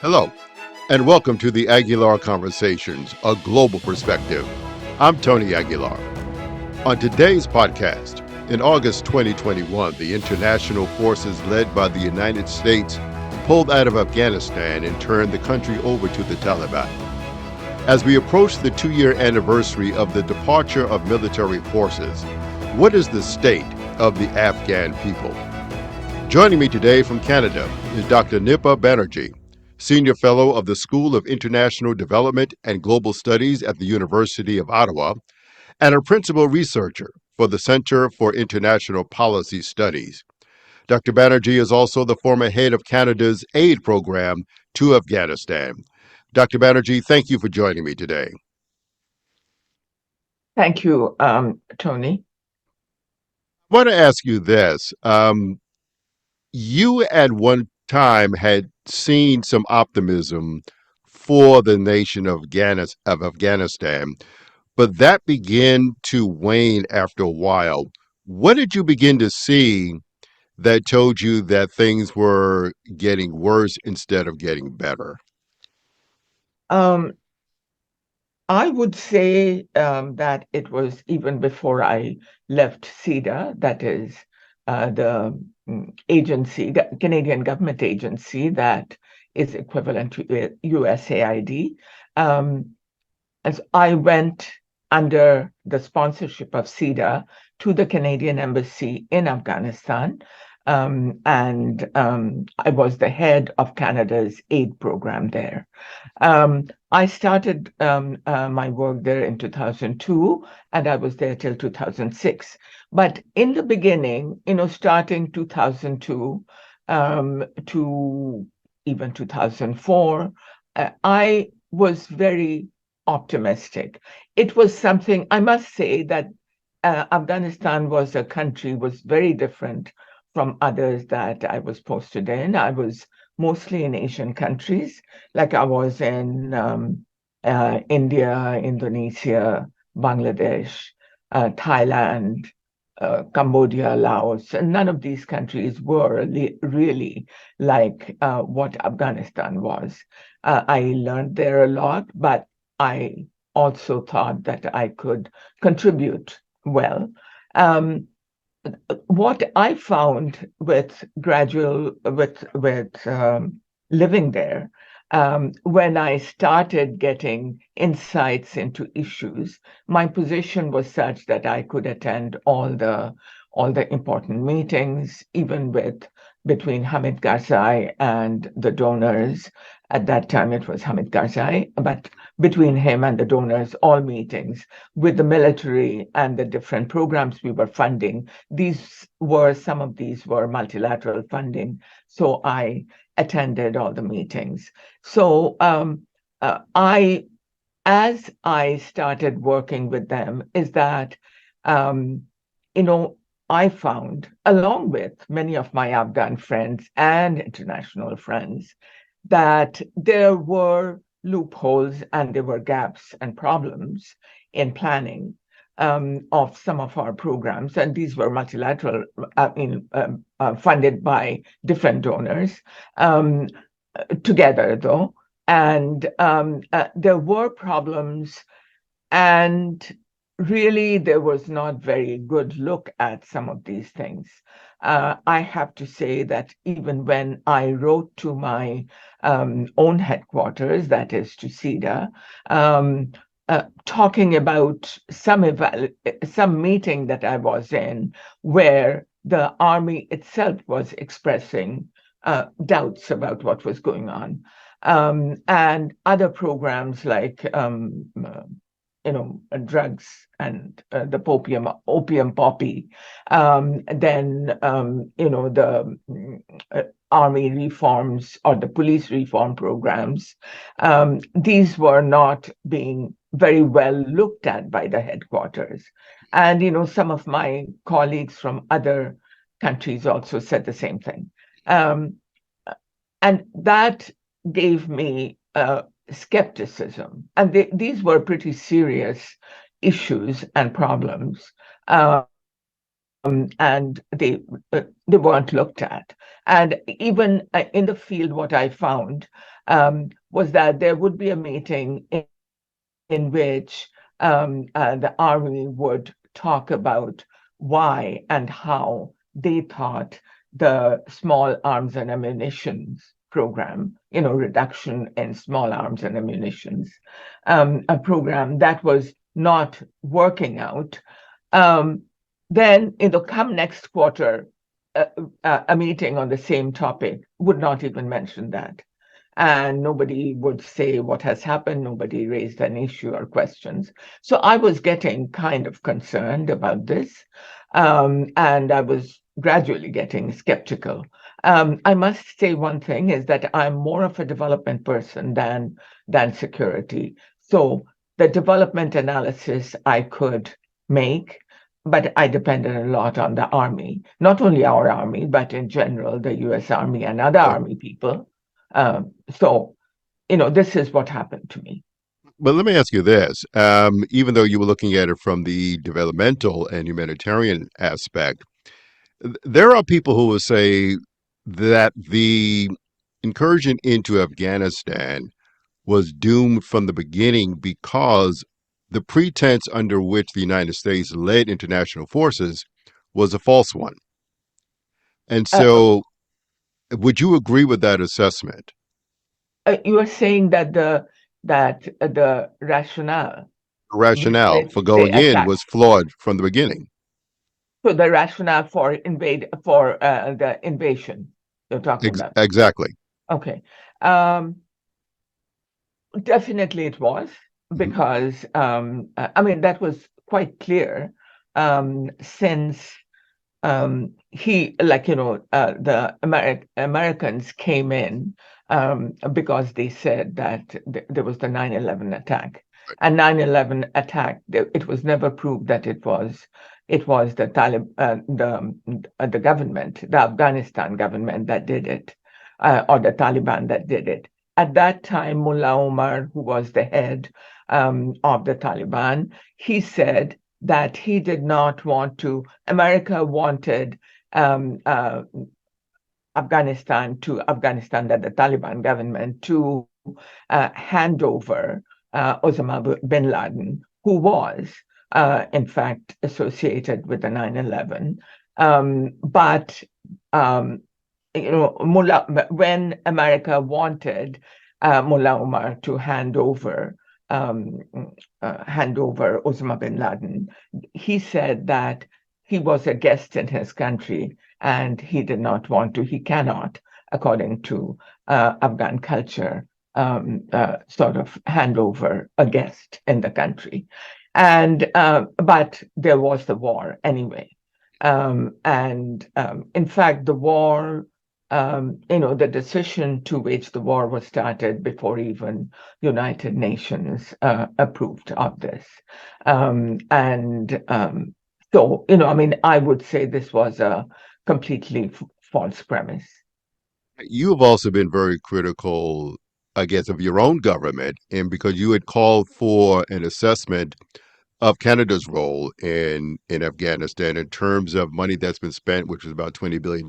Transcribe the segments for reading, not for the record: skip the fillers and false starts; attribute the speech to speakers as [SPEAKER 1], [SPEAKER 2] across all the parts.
[SPEAKER 1] Hello, and welcome to the Aguilar Conversations, a global perspective. I'm Tony Aguilar. On today's podcast, in August 2021, the international forces led by the United States pulled out of Afghanistan and turned the country over to the Taliban. As we approach the 2-year anniversary of the departure of military forces, what is the state of the Afghan people? Joining me today from Canada is Dr. Nipa Banerjee, Senior Fellow of the School of International Development and Global Studies at the University of Ottawa, and a Principal Researcher for the Center for International Policy Studies. Dr. Banerjee is also the former head of Canada's aid program to Afghanistan. Dr. Banerjee, thank you for joining me today.
[SPEAKER 2] Thank you, Tony.
[SPEAKER 1] I want to ask you this. You at one time had seen some optimism for the nation of Afghanistan, but that began to wane after a while. What did you begin to see that told you that things were getting worse instead of getting better?
[SPEAKER 2] Um, I would say that it was even before I left CEDA, that is the agency, Canadian government agency that is equivalent to USAID. Um, as I went under the sponsorship of CEDA to the Canadian Embassy in Afghanistan. And I was the head of Canada's aid program there. I started my work there in 2002, and I was there till 2006. But in the beginning, starting 2002 to even 2004, I was very optimistic. It was something, I must say that Afghanistan was very different from others that I was posted in. I was mostly in Asian countries, like I was in India, Indonesia, Bangladesh, Thailand, Cambodia, Laos, and none of these countries were really like what Afghanistan was. I learned there a lot, but I also thought that I could contribute well. Um, what I found with living there, when I started getting insights into issues, my position was such that I could attend all the important meetings, even with between Hamid Karzai and the donors. At that time, it was Hamid Karzai, but between him and the donors, all meetings with the military and the different programs we were funding. Some of these were multilateral funding. So I attended all the meetings. So as I started working with them, is that, um, you know, I found, along with many of my Afghan friends and international friends, that there were loopholes and there were gaps and problems in planning of some of our programs. And these were multilateral, funded by different donors together, though. And there were problems, and really there was not very good look at some of these things. I have to say that even when I wrote to my own headquarters, that is to CEDA, talking about some meeting that I was in where the army itself was expressing doubts about what was going on. And other programs like drugs and the opium poppy. Then, the army reforms or the police reform programs. These were not being very well looked at by the headquarters. And, some of my colleagues from other countries also said the same thing. Um, and that gave me skepticism. And these were pretty serious issues and problems. and they weren't looked at. And even in the field, what I found was that there would be a meeting in which the army would talk about why and how they thought the small arms and ammunition program, reduction in small arms and ammunitions, a program that was not working out. Um, then, come next quarter, a meeting on the same topic would not even mention that. And nobody would say what has happened. Nobody raised an issue or questions. So I was getting kind of concerned about this. And I was gradually getting skeptical. I must say one thing is that I'm more of a development person than security. So the development analysis I could make, but I depended a lot on the army, not only our army, but in general, the US Army and other
[SPEAKER 1] But,
[SPEAKER 2] army people. So, this is what happened to me.
[SPEAKER 1] but let me ask you this. Even though you were looking at it from the developmental and humanitarian aspect, there are people who will say that the incursion into Afghanistan was doomed from the beginning because the pretense under which the United States led international forces was a false one. And
[SPEAKER 2] Uh,
[SPEAKER 1] so, would you agree with that assessment?
[SPEAKER 2] you are saying that the rationale
[SPEAKER 1] The
[SPEAKER 2] with
[SPEAKER 1] rationale for
[SPEAKER 2] which they
[SPEAKER 1] going in
[SPEAKER 2] attacked,
[SPEAKER 1] was flawed from the beginning.
[SPEAKER 2] so the rationale for the invasion you're talking about.
[SPEAKER 1] Exactly.
[SPEAKER 2] Okay, um, definitely it was
[SPEAKER 1] Mhm.
[SPEAKER 2] because I mean that was quite clear since the Americans came in because they said that there was the 9/11 attack. And 9/11 attack, it was never proved that it was the the government, the Afghanistan government that did it, or the Taliban that did it. At that time, Mullah Omar, who was the head of the Taliban, he said that he did not want to. America wanted um, uh, Afghanistan, that the Taliban government, to hand over Osama bin Laden, who was, in fact, associated with the 9/11. But um, when America wanted Mullah Omar to um, hand over Osama bin Laden, he said that he was a guest in his country and he did not want to, he cannot, according to Afghan culture, sort of hand over a guest in the country. And but there was the war anyway. And in fact, the war, the decision to wage the war was started before even United Nations approved of this. And so, I mean, I would say this was a completely false premise.
[SPEAKER 1] You have also been very critical, I guess, of your own government, and because you had called for an assessment of Canada's role in Afghanistan in terms of money that's been spent, which was about $20 billion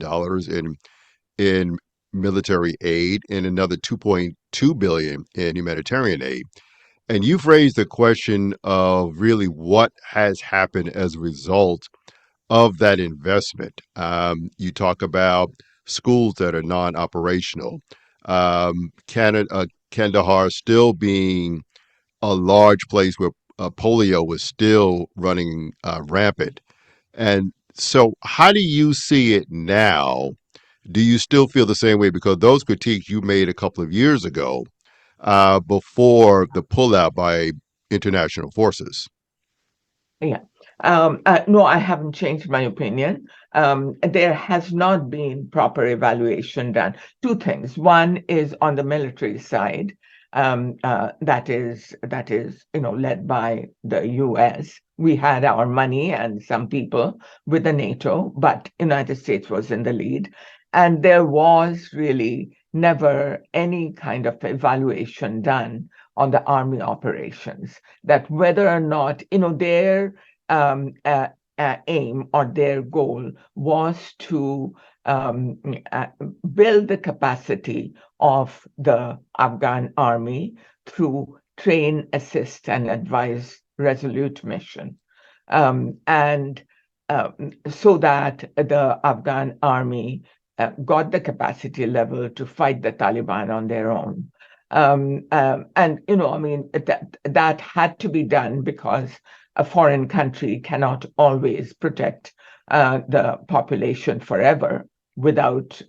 [SPEAKER 1] in military aid and another 2.2 billion in humanitarian aid. And you've raised the question of really what has happened as a result of that investment. You talk about schools that are non-operational, Kandahar still being a large place where polio was still running rampant. And so, how do you see it now? Do you still feel the same way? Because those critiques you made a couple of years ago, before the pullout by international forces.
[SPEAKER 2] Yeah. No, I haven't changed my opinion. There has not been proper evaluation done. Two things. One is on the military side, that is led by the U.S. We had our money and some people with the NATO, but United States was in the lead, and there was really never any kind of evaluation done on the army operations, that whether or not, there, aim or their goal was to um, uh, build the capacity of the Afghan army through train, assist, and advise resolute mission. And so that the Afghan army got the capacity level to fight the Taliban on their own. And, I mean, that had to be done because a foreign country cannot always protect the population forever without,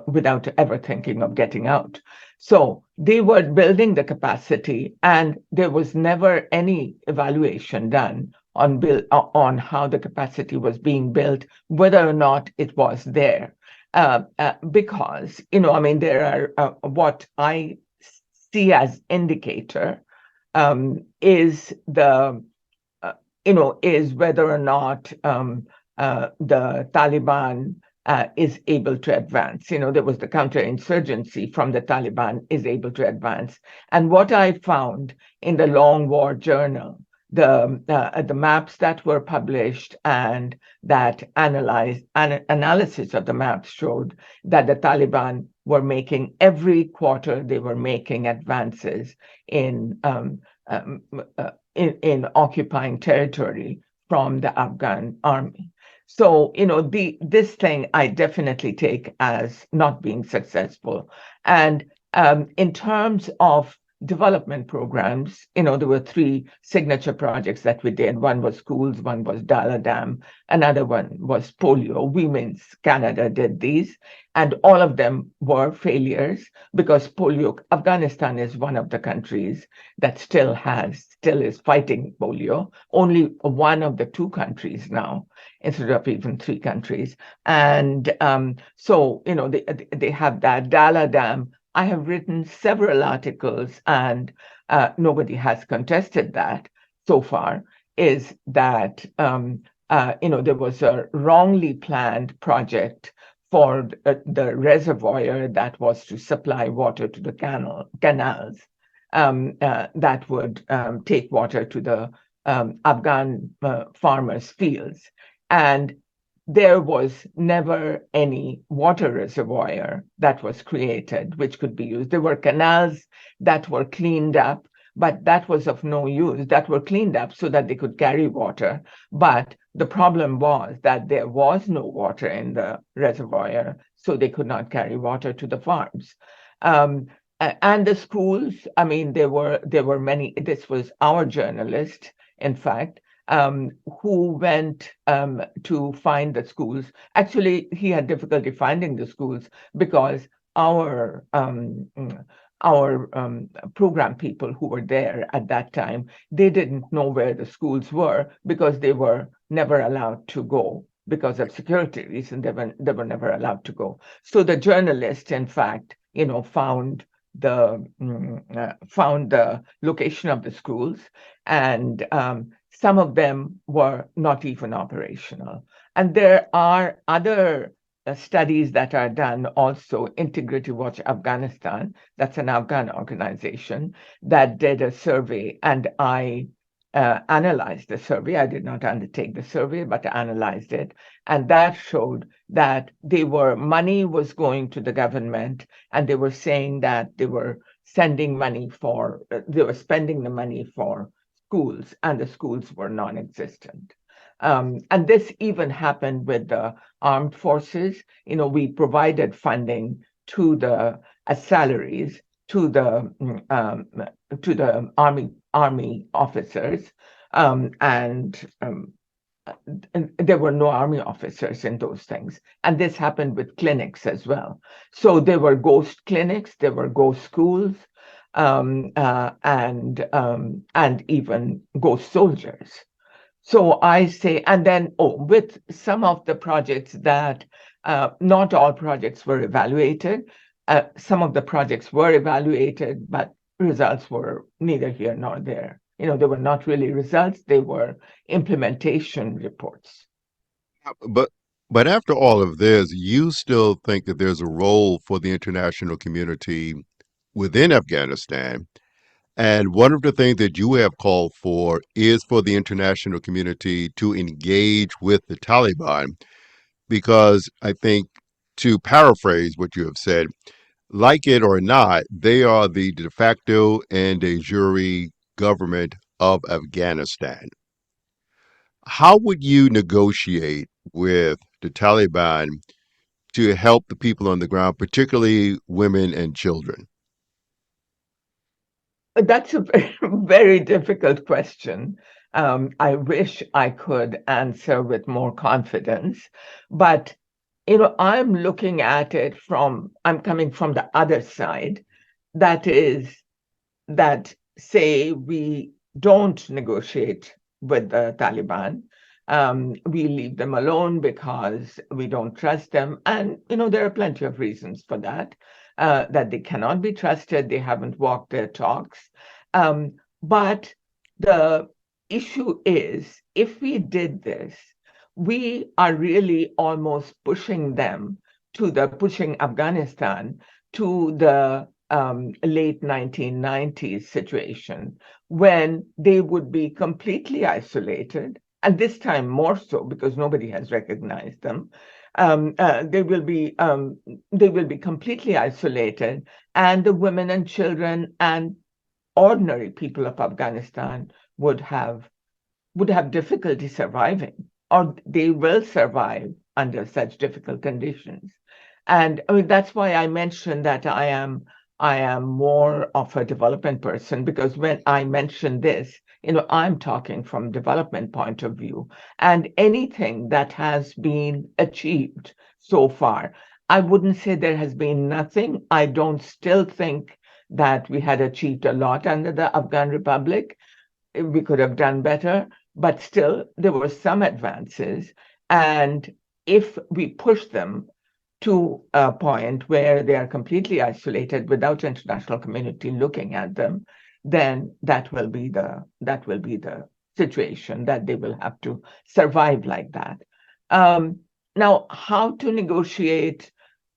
[SPEAKER 2] without ever thinking of getting out. So they were building the capacity, and there was never any evaluation done on how the capacity was being built, whether or not it was there. Because, I mean, there are what I see as indicator is the is whether or not the Taliban is able to advance. There was the counterinsurgency from the Taliban is able to advance. And what I found in the Long War Journal, the maps that were published and that analysis of the maps showed that the Taliban were making every quarter they were making advances in um, in occupying territory from the Afghan army. So, this thing I definitely take as not being successful. And in terms of development programs, there were three signature projects that we did. One was schools, one was Dala Dam, another one was polio. Women's Canada did these, and all of them were failures because polio, Afghanistan is one of the countries that still is fighting polio. Only one of the two countries now, instead of even three countries. And so, they have that Dala Dam. I have written several articles, and nobody has contested that so far. Is that there was a wrongly planned project for the reservoir that was to supply water to the canals that would take water to the Afghan farmers' fields. And there was never any water reservoir that was created which could be used. There were canals that were cleaned up, but that was of no use, that were cleaned up so that they could carry water. But the problem was that there was no water in the reservoir, so they could not carry water to the farms. And the schools, I mean, there were many. This was our journalist, in fact, who went to find the schools. Actually, he had difficulty finding the schools because our program people who were there at that time, they didn't know where the schools were because they were never allowed to go because of security reasons. They were never allowed to go. So the journalist, in fact, found the location of the schools, and some of them were not even operational. And there are other studies that are done also. Integrity Watch Afghanistan, that's an Afghan organization that did a survey, and I analyzed the survey. I did not undertake the survey, but I analyzed it. And that showed that money was going to the government, and they were saying that they were spending the money for schools, and the schools were non-existent. And this even happened with the armed forces. We provided funding to the salaries to the army officers, and there were no army officers in those things. And this happened with clinics as well. So there were ghost clinics, there were ghost schools, and even ghost soldiers. So I say, and then with some of the projects that not all projects were evaluated. Some of the projects were evaluated, but results were neither here nor there. They were not really results, they were implementation reports.
[SPEAKER 1] But but after all of this, you still think that there's a role for the international community within Afghanistan. And one of the things that you have called for is for the international community to engage with the Taliban, because I think, to paraphrase what you have said, like it or not, they are the de facto and de jure government of Afghanistan. How would you negotiate with the Taliban to help the people on the ground, particularly women and children?
[SPEAKER 2] That's a very difficult question. I wish I could answer with more confidence, but I'm looking at it I'm coming from the other side. That is, that say we don't negotiate with the Taliban. We leave them alone because we don't trust them. And, there are plenty of reasons for that, that they cannot be trusted. They haven't walked their talks. But the issue is, if we did this, we are really almost pushing Afghanistan to the late 1990s situation when they would be completely isolated, and this time more so because nobody has recognized them. They will be completely isolated, and the women and children and ordinary people of Afghanistan would have difficulty surviving, or they will survive under such difficult conditions. And I mean, that's why I mentioned that I am more of a development person, because when I mention this, I'm talking from development point of view, and anything that has been achieved so far, I wouldn't say there has been nothing. I don't still think that we had achieved a lot under the Afghan Republic. We could have done better, but still there were some advances. And if we push them to a point where they are completely isolated without international community looking at them, then that will be the situation, that they will have to survive like that. Um, Now, how to negotiate?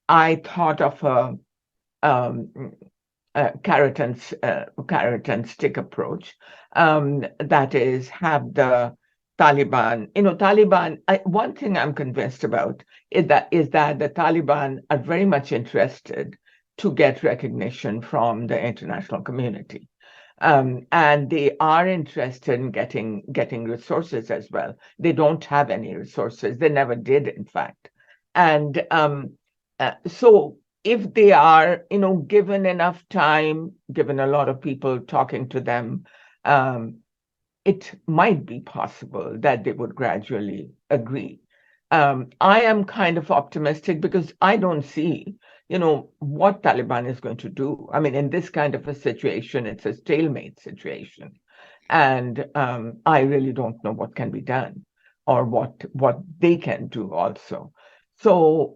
[SPEAKER 2] I thought of um, carrot and stick approach. That is, have the Taliban. One thing I'm convinced about is that the Taliban are very much interested to get recognition from the international community. And they are interested in getting resources as well. They don't have any resources. They never did, in fact. And so if they are, given enough time, given a lot of people talking to them, um, it might be possible that they would gradually agree. I am kind of optimistic because I don't see, what Taliban is going to do. I mean, in this kind of a situation, it's a stalemate situation, and I really don't know what can be done, or what they can do also. So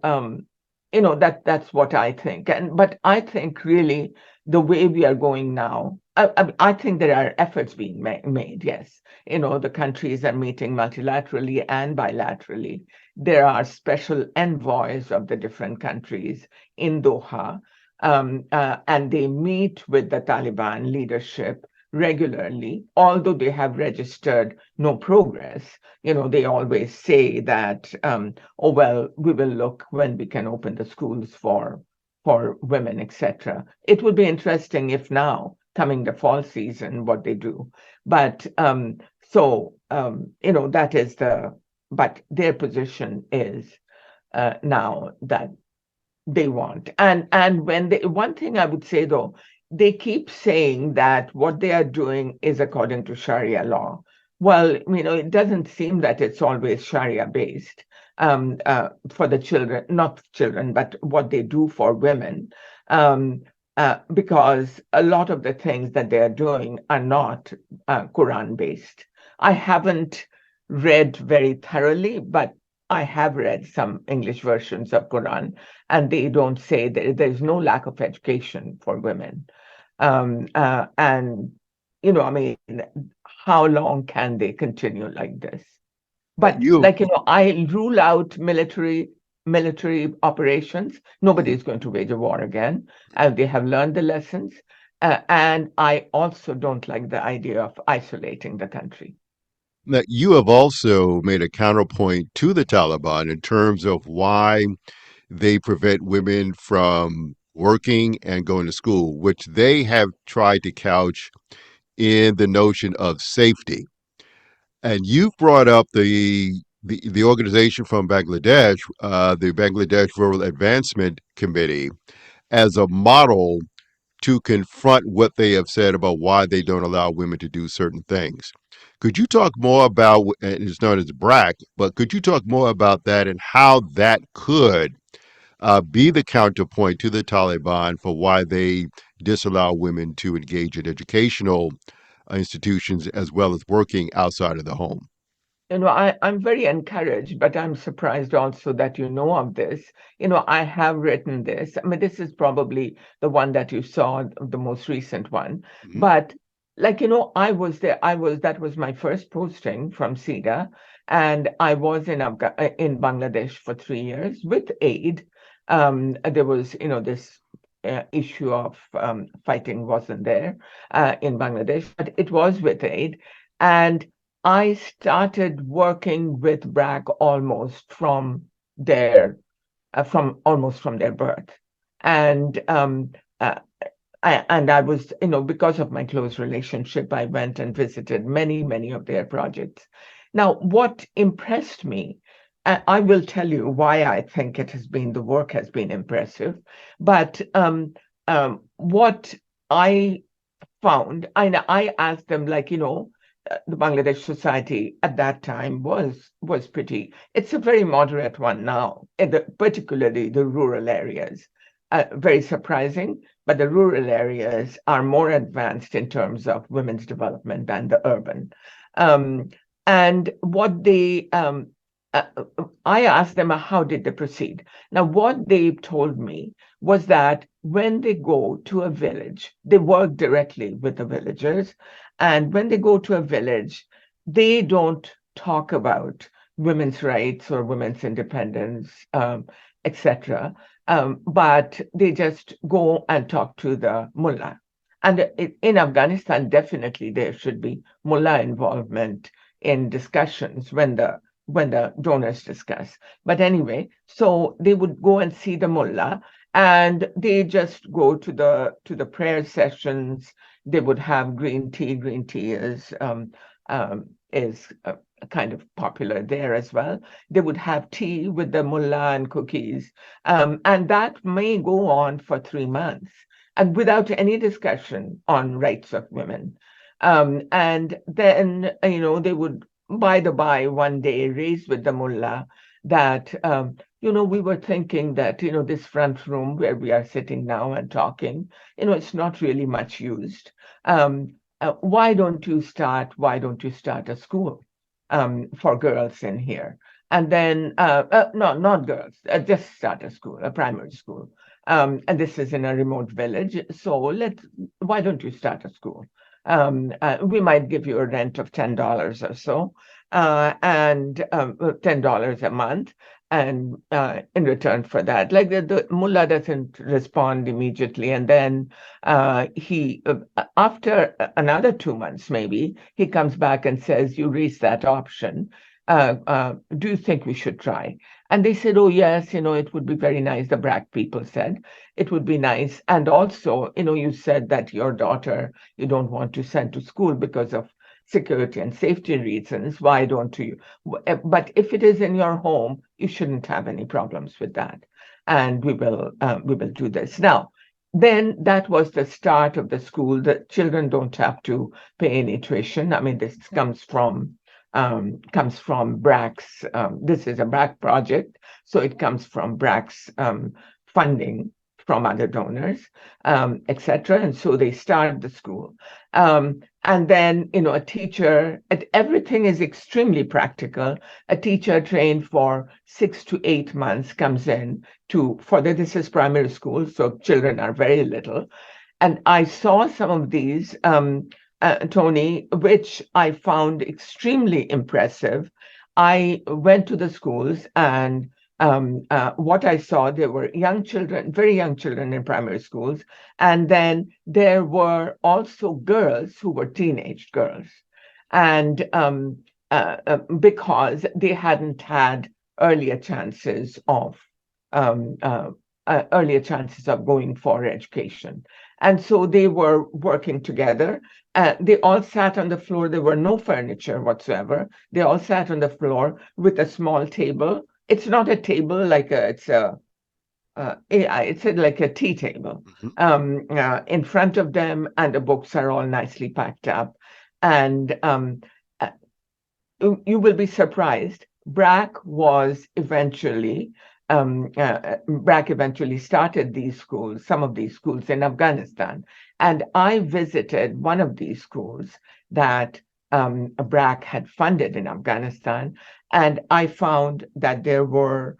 [SPEAKER 2] that's what I think. But I think really the way we are going now, I think there are efforts being made. Yes, the countries are meeting multilaterally and bilaterally. There are special envoys of the different countries in Doha, and they meet with the Taliban leadership regularly, although they have registered no progress. They always say that, oh, well, we will look when we can open the schools for women, etc. It would be interesting if now, coming the fall season, what they do. But that is but their position is now that they want. And one thing I would say, though, they keep saying that what they are doing is according to Sharia law. Well, it doesn't seem that it's always Sharia based, for the children, not children, but what they do for women, because a lot of the things that they are doing are not Quran based. I haven't read very thoroughly, but I have read some English versions of Quran, and they don't say that there's no lack of education for women. And I mean, how long can they continue like this? But
[SPEAKER 1] You
[SPEAKER 2] I rule out military operations. Nobody is going to wage a war again, and they have learned the lessons. And I also don't like the idea of isolating the country.
[SPEAKER 1] Now, you have also made a counterpoint to the Taliban in terms of why they prevent women from working and going to school, which they have tried to couch in the notion of safety. And you've brought up the organization from Bangladesh, the Bangladesh Rural Advancement Committee, as a model to confront what they have said about why they don't allow women to do certain things. Could you talk more about, and it's known as BRAC, but could you talk more about that and how that could be the counterpoint to the Taliban for why they disallow women to engage in educational institutions as well as working outside of the home?
[SPEAKER 2] I'm very encouraged, but I'm surprised also that you know of this. I have written this. I mean, this is probably the one that you saw, the most recent one.
[SPEAKER 1] Mhm.
[SPEAKER 2] But I was there. That was my first posting from SIDA, and I was in Bangladesh for 3 years with aid. There was, this issue of fighting wasn't there in Bangladesh, but it was with aid. And I started working with BRAC almost from their birth, and uh, I was, because of my close relationship, I went and visited many of their projects. Now, what impressed me, I will tell you why I think the work has been impressive, but what I found, I asked them, like, the Bangladesh society at that time was pretty. It's a very moderate one now, particularly the rural areas. Very surprising, but the rural areas are more advanced in terms of women's development than the urban. Um, and what uh, I asked them how did they proceed. Now, what they told me was that when they go to a village, they work directly with the villagers. And when they go to a village, they don't talk about women's rights or women's independence, etc. But they just go and talk to the mullah. And in Afghanistan, definitely there should be mullah involvement in discussions when the donors discuss. But anyway, so they would go and see the mullah, and they just go to the prayer sessions. They would have green tea. Green tea is kind of popular there as well. They would have tea with the mullah and cookies, and that may go on for 3 months, and without any discussion on rights of women. And then they would, by the by, one day raise with the mullah that we were thinking that this front room where we are sitting now and talking, it's not really much used. Why don't you start a school for girls in here? And then, no, not girls, just start a school, a primary school. And this is in a remote village. So why don't you start a school? We might give you a rent of $10 or so, and $10 a month. And in return for that, like the mullah doesn't respond immediately. And then after another 2 months, maybe, he comes back and says, you raised that option. Do you think we should try? And they said, oh, yes, it would be very nice. The BRAC people said it would be nice. And also, you said that your daughter, you don't want to send to school because of security and safety reasons. Why don't you? But if it is in your home, you shouldn't have any problems with that. And we will do this. Now, then that was the start of the school. The children don't have to pay any tuition. I mean, this comes from BRAC's. This is a BRAC project, so it comes from BRAC's funding from other donors, etc. And so they start the school. And then, a teacher, everything is extremely practical. A teacher trained for 6 to 8 months comes in this is primary school, so children are very little. And I saw some of these, Tony, which I found extremely impressive. I went to the schools, and what I saw, there were young children, very young children in primary schools, and then there were also girls who were teenage girls, and because they hadn't had earlier chances of um, uh, earlier chances of going for education. And so they were working together. They all sat on the floor. There were no furniture whatsoever. They all sat on the floor with a small table. It's not a table like it's like a tea table
[SPEAKER 1] Mhm.
[SPEAKER 2] in front of them, and the books are all nicely packed up. And uh, you will be surprised. BRAC eventually started these schools, some of these schools in Afghanistan. And I visited one of these schools that BRAC had funded in Afghanistan. And I found that there were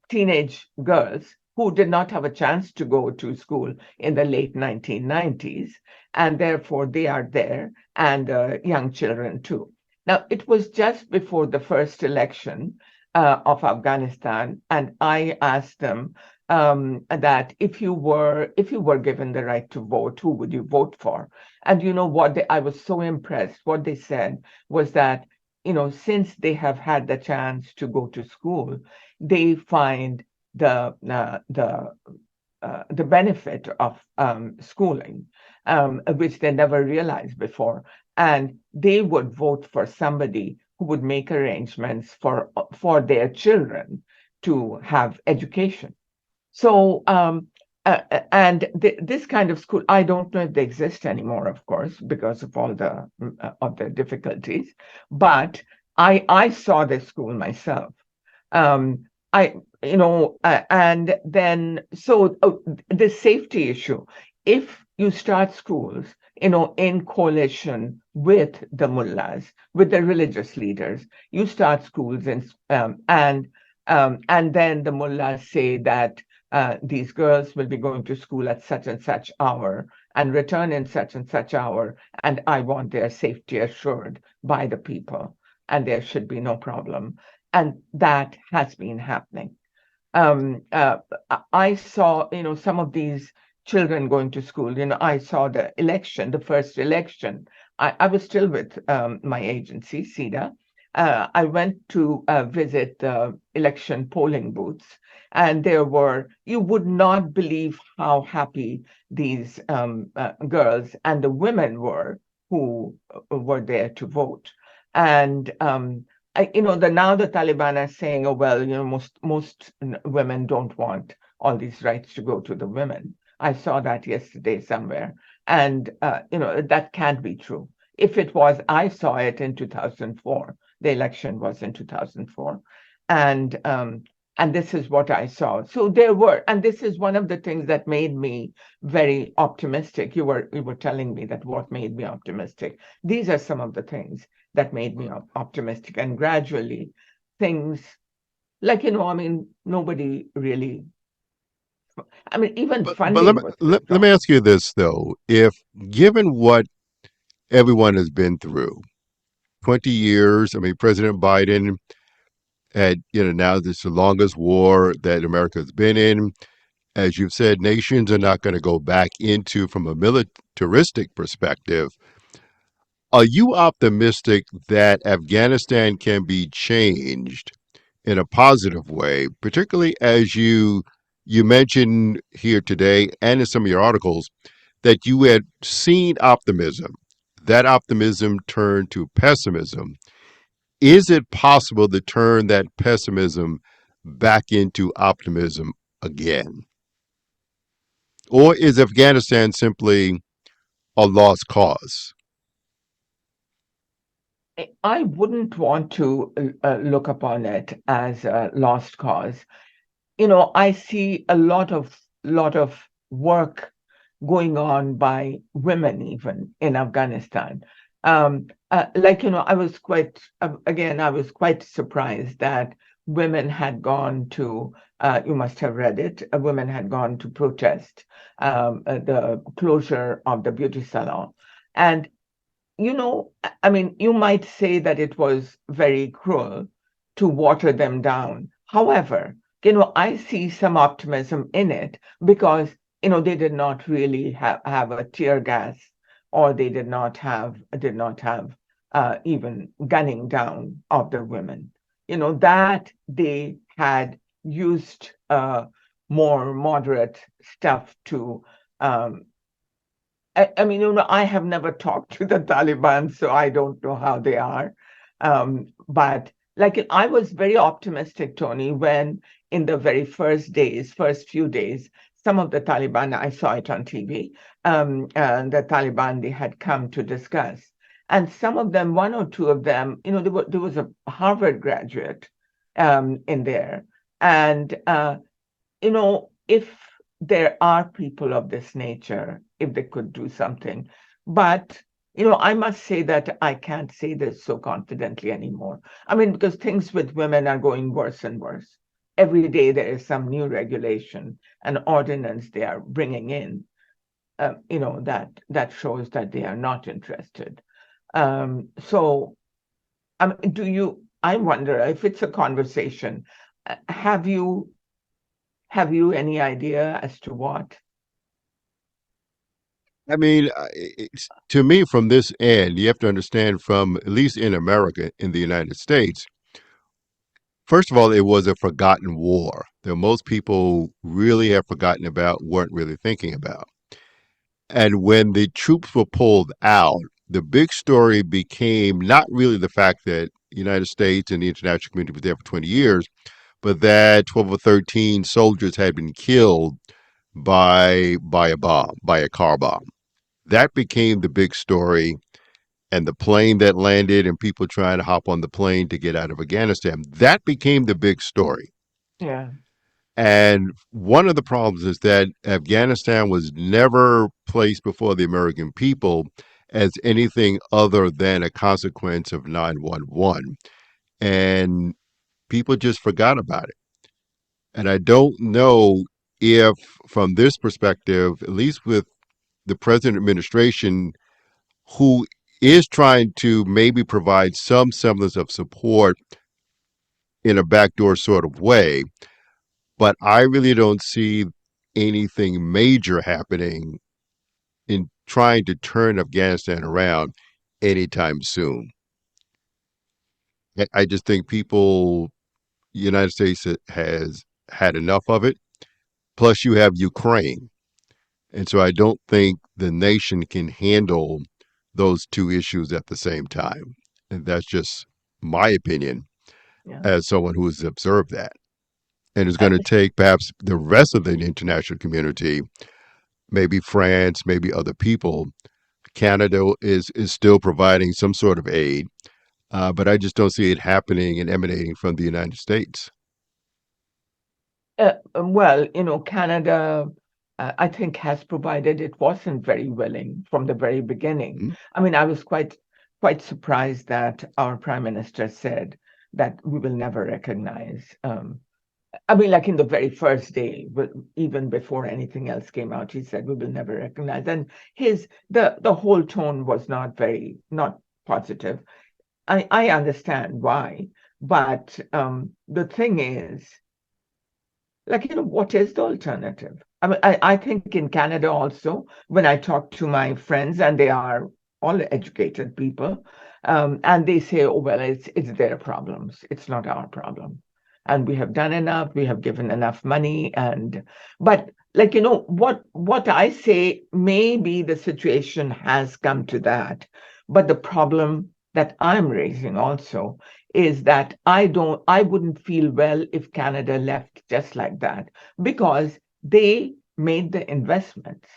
[SPEAKER 2] teenage girls who did not have a chance to go to school in the late 1990s, and therefore they are there, and young children too. Now, it was just before the first election of Afghanistan, and I asked them that if you were given the right to vote, who would you vote for? And you know what? I was so impressed. What they said was that, since they have had the chance to go to school, they find the benefit of schooling, which they never realized before, and they would vote for somebody who would make arrangements for their children to have education. So, and this kind of school, I don't know if they exist anymore, of course, because of all the difficulties. But I saw this school myself. Um, and then the safety issue. If you start schools, in coalition with the mullahs, with the religious leaders, you start schools and then the mullahs say that these girls will be going to school at such and such hour and return in such and such hour, and I want their safety assured by the people, and there should be no problem. And that has been happening. I saw, some of these children going to school. I saw the first election. I was still with my agency, SIDA. I went to visit the election polling booths, and you would not believe how happy these girls and the women were who were there to vote. And now the Taliban are saying, oh well, most women don't want all these rights to go to the women. I saw that yesterday somewhere, and that can't be true. If it was, I saw it in 2004. The election was in 2004, and um, and this is what I saw. So and this is one of the things that made me very optimistic. You were telling me that what made me optimistic. These are some of the things that made me optimistic. And gradually, things like, I mean, nobody really, I mean, even
[SPEAKER 1] But let
[SPEAKER 2] funding
[SPEAKER 1] me
[SPEAKER 2] was
[SPEAKER 1] let me
[SPEAKER 2] withdrawn.
[SPEAKER 1] ask you this though: if given what everyone has been through, 20 years, I mean, President Biden had, now this is the longest war that America has been in. As you've said, nations are not going to go back into from a militaristic perspective. Are you optimistic that Afghanistan can be changed in a positive way, particularly as you mentioned here today and in some of your articles that you had seen optimism, that optimism turned to pessimism. Is it possible to turn that pessimism back into optimism again? Or is Afghanistan simply a lost cause?
[SPEAKER 2] I wouldn't want to look upon it as a lost cause. I see a lot of work going on by women even in Afghanistan. I was I was quite surprised that women had gone to, you must have read it, women had gone to protest the closure of the beauty salon. And I mean, you might say that it was very cruel, to water them down. However, I see some optimism in it because, they did not really have a tear gas, or they did not have even gunning down of the women. That they had used more moderate stuff to um, I mean, I have never talked to the Taliban, so I don't know how they are. But like I was very optimistic, Tony, when in the very first few days, some of the Taliban, I saw it on TV, and the Taliban, they had come to discuss. And some of them, one or two of them, there was a Harvard graduate in there. And if there are people of this nature, if they could do something. But, I must say that I can't say this so confidently anymore. I mean, because things with women are going worse and worse. Every day there is some new regulation and ordinance they are bringing in, that shows that they are not interested. So, I wonder if it's a conversation. Have you any idea as to what?
[SPEAKER 1] I mean, to me, from this end, you have to understand from at least in America, in the United States, first of all, it was a forgotten war that most people really have forgotten about, weren't really thinking about. And when the troops were pulled out, the big story became not really the fact that the United States and the international community was there for 20 years, but that 12 or 13 soldiers had been killed by a bomb, by a car bomb. That became the big story. And the plane that landed and people trying to hop on the plane to get out of Afghanistan, that became the big story.
[SPEAKER 2] Yeah,
[SPEAKER 1] And one of the problems is that Afghanistan was never placed before the American people as anything other than a consequence of 9/11. And people just forgot about it. And I don't know if, from this perspective, at least with the present administration, who is trying to maybe provide some semblance of support in a backdoor sort of way, but I really don't see anything major happening in trying to turn Afghanistan around anytime soon. I just think people, the United States has had enough of it. Plus, you have Ukraine. And so I don't think the nation can handle those two issues at the same time. And that's just my opinion
[SPEAKER 2] yeah.
[SPEAKER 1] as someone who has observed that. And it's
[SPEAKER 2] Uh,
[SPEAKER 1] going to take perhaps the rest of the international community, maybe France, maybe other people. Canada is still providing some sort of aid, but I just don't see it happening and emanating from the United States.
[SPEAKER 2] well, Canada, I think, has provided. It wasn't very willing from the very beginning.
[SPEAKER 1] Hmm?
[SPEAKER 2] I mean, I was quite surprised that our prime minister said that we will never recognize. I mean, like in the very first day, but even before anything else came out, he said we will never recognize. And the whole tone was not positive. I understand why, but the thing is, like, what is the alternative? I mean, I think in Canada also, when I talk to my friends, and they are all educated people, and they say, oh, well, it's their problems. It's not our problem. And we have done enough, we have given enough money. But like, what I say, maybe the situation has come to that. But the problem that I'm raising also is that I wouldn't feel well if Canada left just like that, because they made the investments.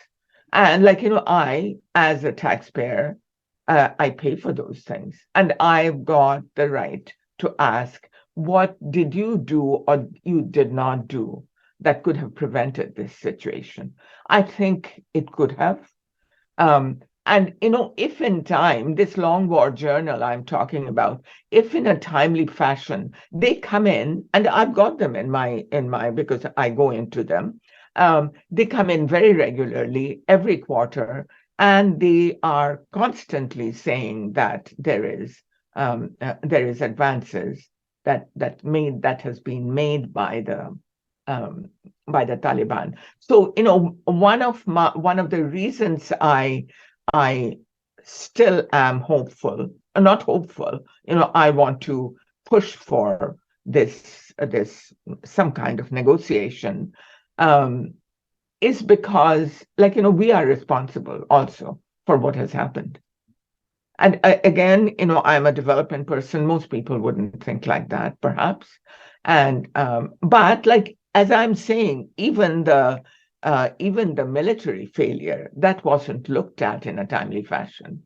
[SPEAKER 2] And like, I, as a taxpayer, I pay for those things. And I've got the right to ask, what did you do or you did not do that could have prevented this situation? I think it could have. And if in time, this long war journal I'm talking about, if in a timely fashion they come in, and I've got them in my because I go into them, they come in very regularly every quarter, and they are constantly saying that there is advances. that has been made um, by the Taliban. So one of the reasons I still am hopeful, not hopeful, I want to push for this some kind of negotiation, um, is because, like, we are responsible also for what has happened. And again, I'm a development person. Most people wouldn't think like that, perhaps. And but, like, as I'm saying, even the military failure, that wasn't looked at in a timely fashion.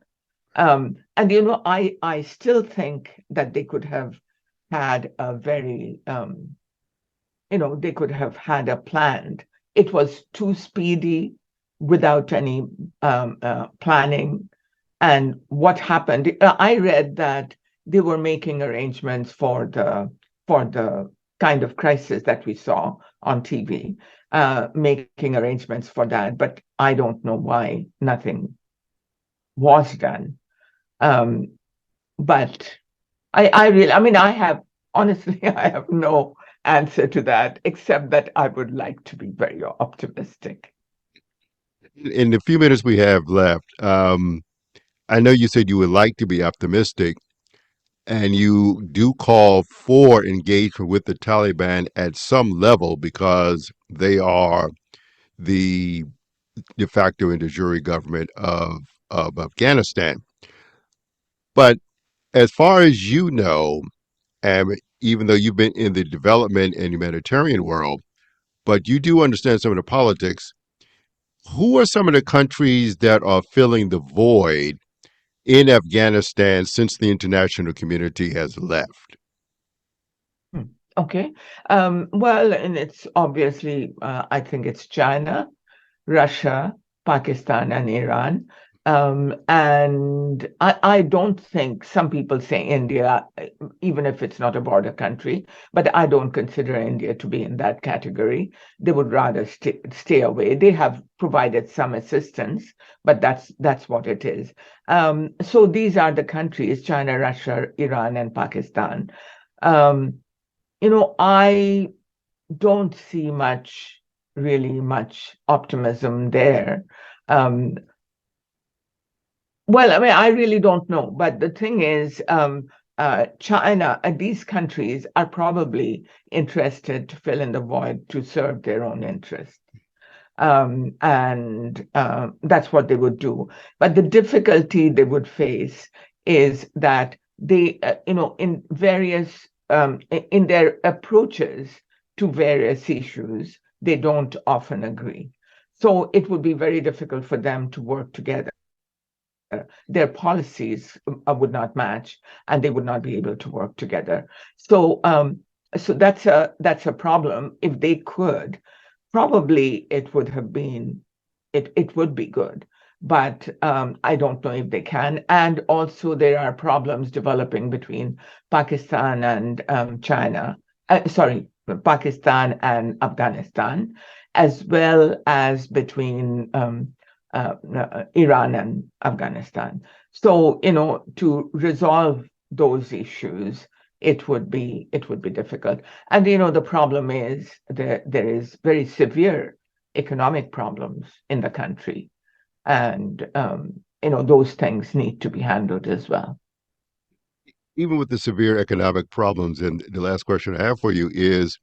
[SPEAKER 2] And I still think that they could have had a very they could have had a planned. It was too speedy without any planning. And what happened? I read that they were making arrangements for the kind of crisis that we saw on TV, making arrangements for that. But I don't know why nothing was done. Um, but I mean, I have honestly, I have no answer to that, except that I would like to be very optimistic.
[SPEAKER 1] In the few minutes we have left, I know you said you would like to be optimistic, and you do call for engagement with the Taliban at some level because they are the de facto and de jure government of Afghanistan. But as far as you know, and even though you've been in the development and humanitarian world, but you do understand some of the politics, who are some of the countries that are filling the void in Afghanistan since the international community has left?
[SPEAKER 2] Hmm. Okay. Well, and it's obviously, I think it's China, Russia, Pakistan, and Iran. And I don't think some people say India, even if it's not a border country, but I don't consider India to be in that category. They would rather stay away. They have provided some assistance, but that's what it is. So these are the countries: China, Russia, Iran, and Pakistan. Um, I don't see really much optimism there. Um, well, I mean, I really don't know. But the thing is, China, these countries are probably interested to fill in the void to serve their own interests. And that's what they would do. But the difficulty they would face is that they, in their approaches to various issues, they don't often agree. So it would be very difficult for them to work together. Their policies would not match, and they would not be able to work together. So that's a problem. If they could, probably it would be good, but I don't know if they can. And also, there are problems developing between Pakistan and China. Sorry, Pakistan and Afghanistan, as well as between Iran and Afghanistan. So, to resolve those issues, it would be difficult. And the problem is there is very severe economic problems in the country, and those things need to be handled as well.
[SPEAKER 1] Even with the severe economic problems, and the last question I have for you is,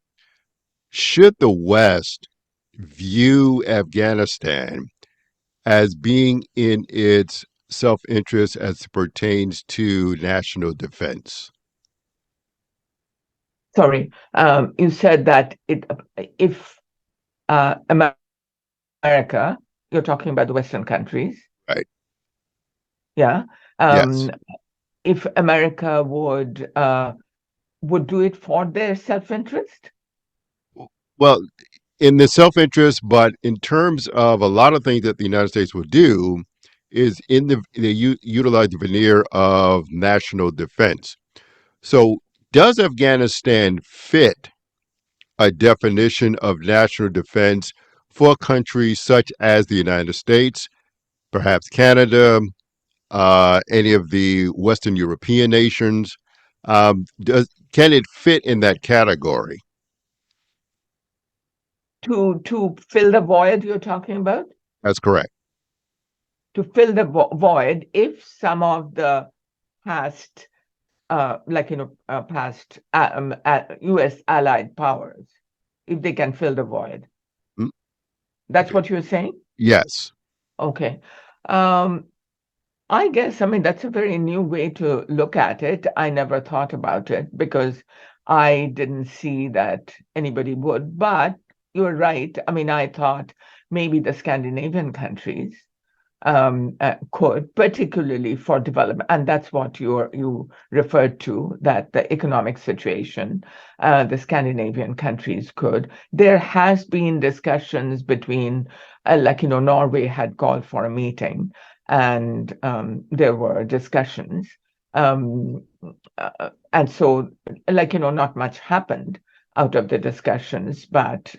[SPEAKER 1] should the West view Afghanistan as being in its self interest as it pertains to national defense?
[SPEAKER 2] Sorry, you said that if America, you're talking about the Western countries,
[SPEAKER 1] Right.
[SPEAKER 2] yeah.
[SPEAKER 1] Yes.
[SPEAKER 2] If America would do it for their self-interest.
[SPEAKER 1] Well, in the self interest, but in terms of a lot of things that the United States will do, is in they utilize the veneer of national defense. So, does Afghanistan fit a definition of national defense for countries such as the United States, perhaps Canada, any of the Western European nations? Can it fit in that category?
[SPEAKER 2] To fill the void you're talking about?
[SPEAKER 1] That's correct.
[SPEAKER 2] To fill the void if some of the past, past U.S. allied powers, if they can fill the void.
[SPEAKER 1] Mm,
[SPEAKER 2] That's
[SPEAKER 1] okay.
[SPEAKER 2] what you're saying?
[SPEAKER 1] Yes.
[SPEAKER 2] Okay. Um, I guess, I mean, that's a very new way to look at it. I never thought about it because I didn't see that anybody would. But you're right. I mean, I thought maybe the Scandinavian countries could, particularly for development, and that's what you referred to, that the economic situation, the Scandinavian countries could. There has been discussions between, Norway had called for a meeting, and there were discussions, um, and so, not much happened out of the discussions, but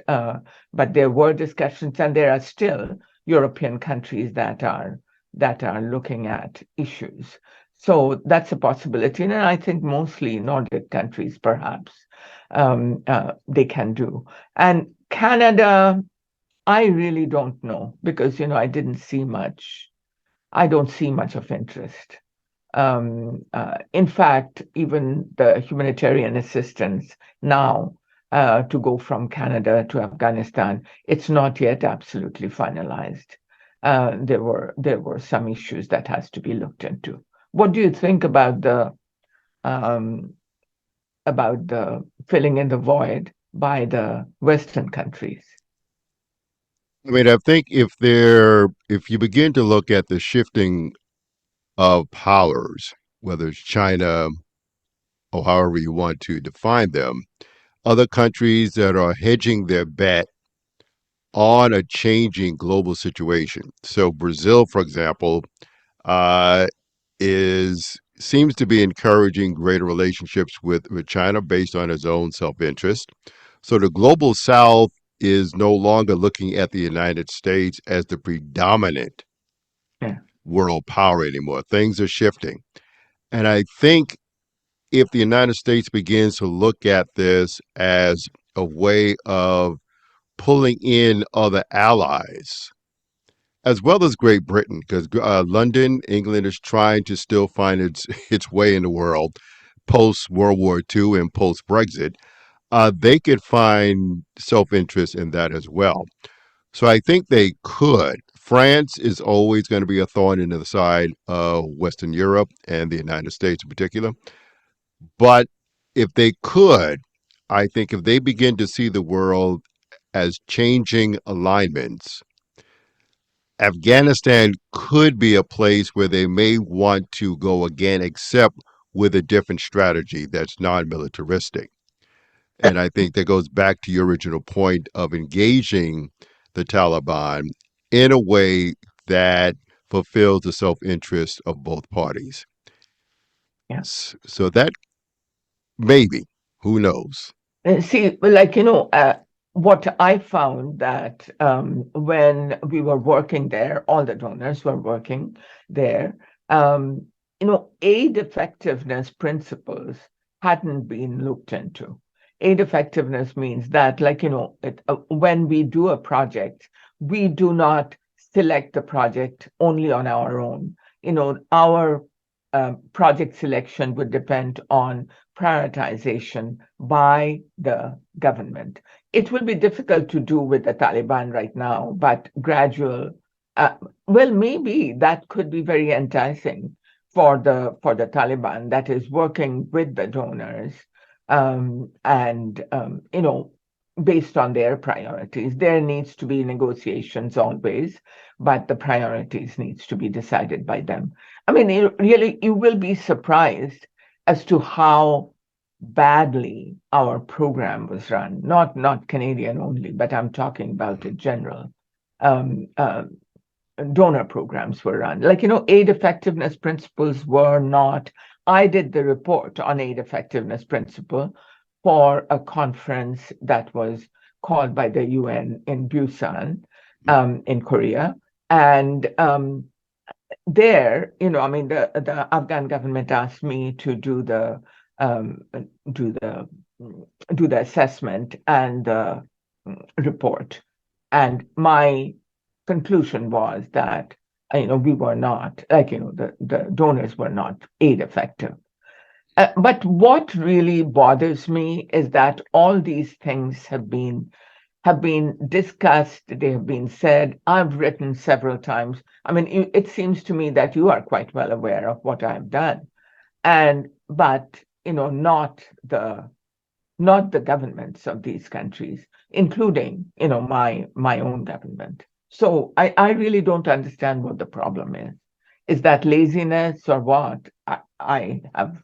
[SPEAKER 2] there were discussions, and there are still European countries that are looking at issues. So that's a possibility, and I think mostly Nordic countries, perhaps, they can do. And Canada, I really don't know because I didn't see much. I don't see much of interest. In fact, even the humanitarian assistance now to go from Canada to Afghanistan, it's not yet absolutely finalized. There were some issues that has to be looked into. What do you think um, about the filling in the void by the Western countries?
[SPEAKER 1] I mean, I think if you begin to look at the shifting of powers, whether it's China or however you want to define them, other countries that are hedging their bet on a changing global situation. So Brazil, for example, uh, is seems to be encouraging greater relationships with China based on its own self-interest. So the global South is no longer looking at the United States as the predominant
[SPEAKER 2] Yeah,
[SPEAKER 1] world power anymore. Things are shifting. And I think if the United States begins to look at this as a way of pulling in other allies, as well as Great Britain, because London, England is trying to still find its way in the world post World War II and post Brexit. They could find self interest in that as well. So I think they could. France is always going to be a thorn in the side of Western Europe and the United States in particular. But if they could, I think if they begin to see the world as changing alignments, Afghanistan could be a place where they may want to go again, except with a different strategy that's non militaristic. And I think that goes back to your original point of engaging the Taliban in a way that fulfills the self interest of both parties.
[SPEAKER 2] yeah.
[SPEAKER 1] So that maybe, who knows?
[SPEAKER 2] See, what I found that when we were working there, all the donors were working there, aid effectiveness principles hadn't been looked into. Aid effectiveness means that, when we do a project, we do not select the project only on our own. Our project selection would depend on prioritization by the government. It will be difficult to do with the Taliban right now, but gradual, uh, well, maybe that could be very enticing for the Taliban that is working with the donors, and based on their priorities. There needs to be negotiations always, but the priorities needs to be decided by them. I mean, you will be surprised as to how badly our program was run. Not Canadian only, but I'm talking about in general. Um, uh, Donor programs were run. Aid effectiveness principles were not. I did the report on aid effectiveness principle for a conference that was called by the UN in Busan, in Korea, and there, I mean, the Afghan government asked me to do the um, do the do the assessment and the report. And my conclusion was that we were not, the donors were not aid effective. But what really bothers me is that all these things have been discussed, they have been said. I've written several times. I mean, it seems to me that you are quite well aware of what I've done, and but not the governments of these countries, including my own government. So I really don't understand what the problem is. Is that laziness or what? I have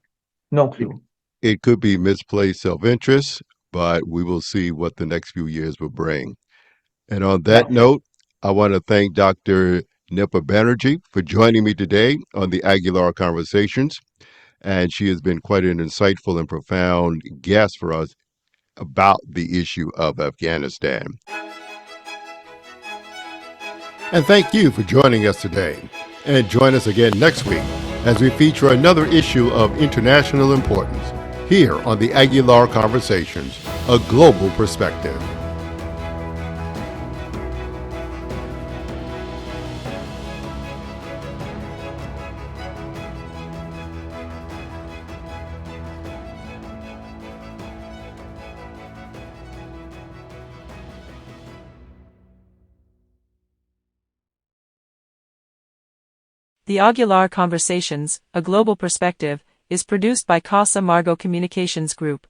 [SPEAKER 2] no
[SPEAKER 1] It,
[SPEAKER 2] clue.
[SPEAKER 1] it could be misplaced self interest, but we will see what the next few years will bring. And on that
[SPEAKER 2] Right.
[SPEAKER 1] note, I want to thank Dr. Nipa Banerjee for joining me today on the Aguilar Conversations. And she has been quite an insightful and profound guest for us about the issue of Afghanistan. And thank you for joining us today. And join us again next week as we feature another issue of international importance here on the Aguilar Conversations, a global perspective.
[SPEAKER 3] The Aguilar Conversations, A Global Perspective, is produced by Casa Margo Communications Group.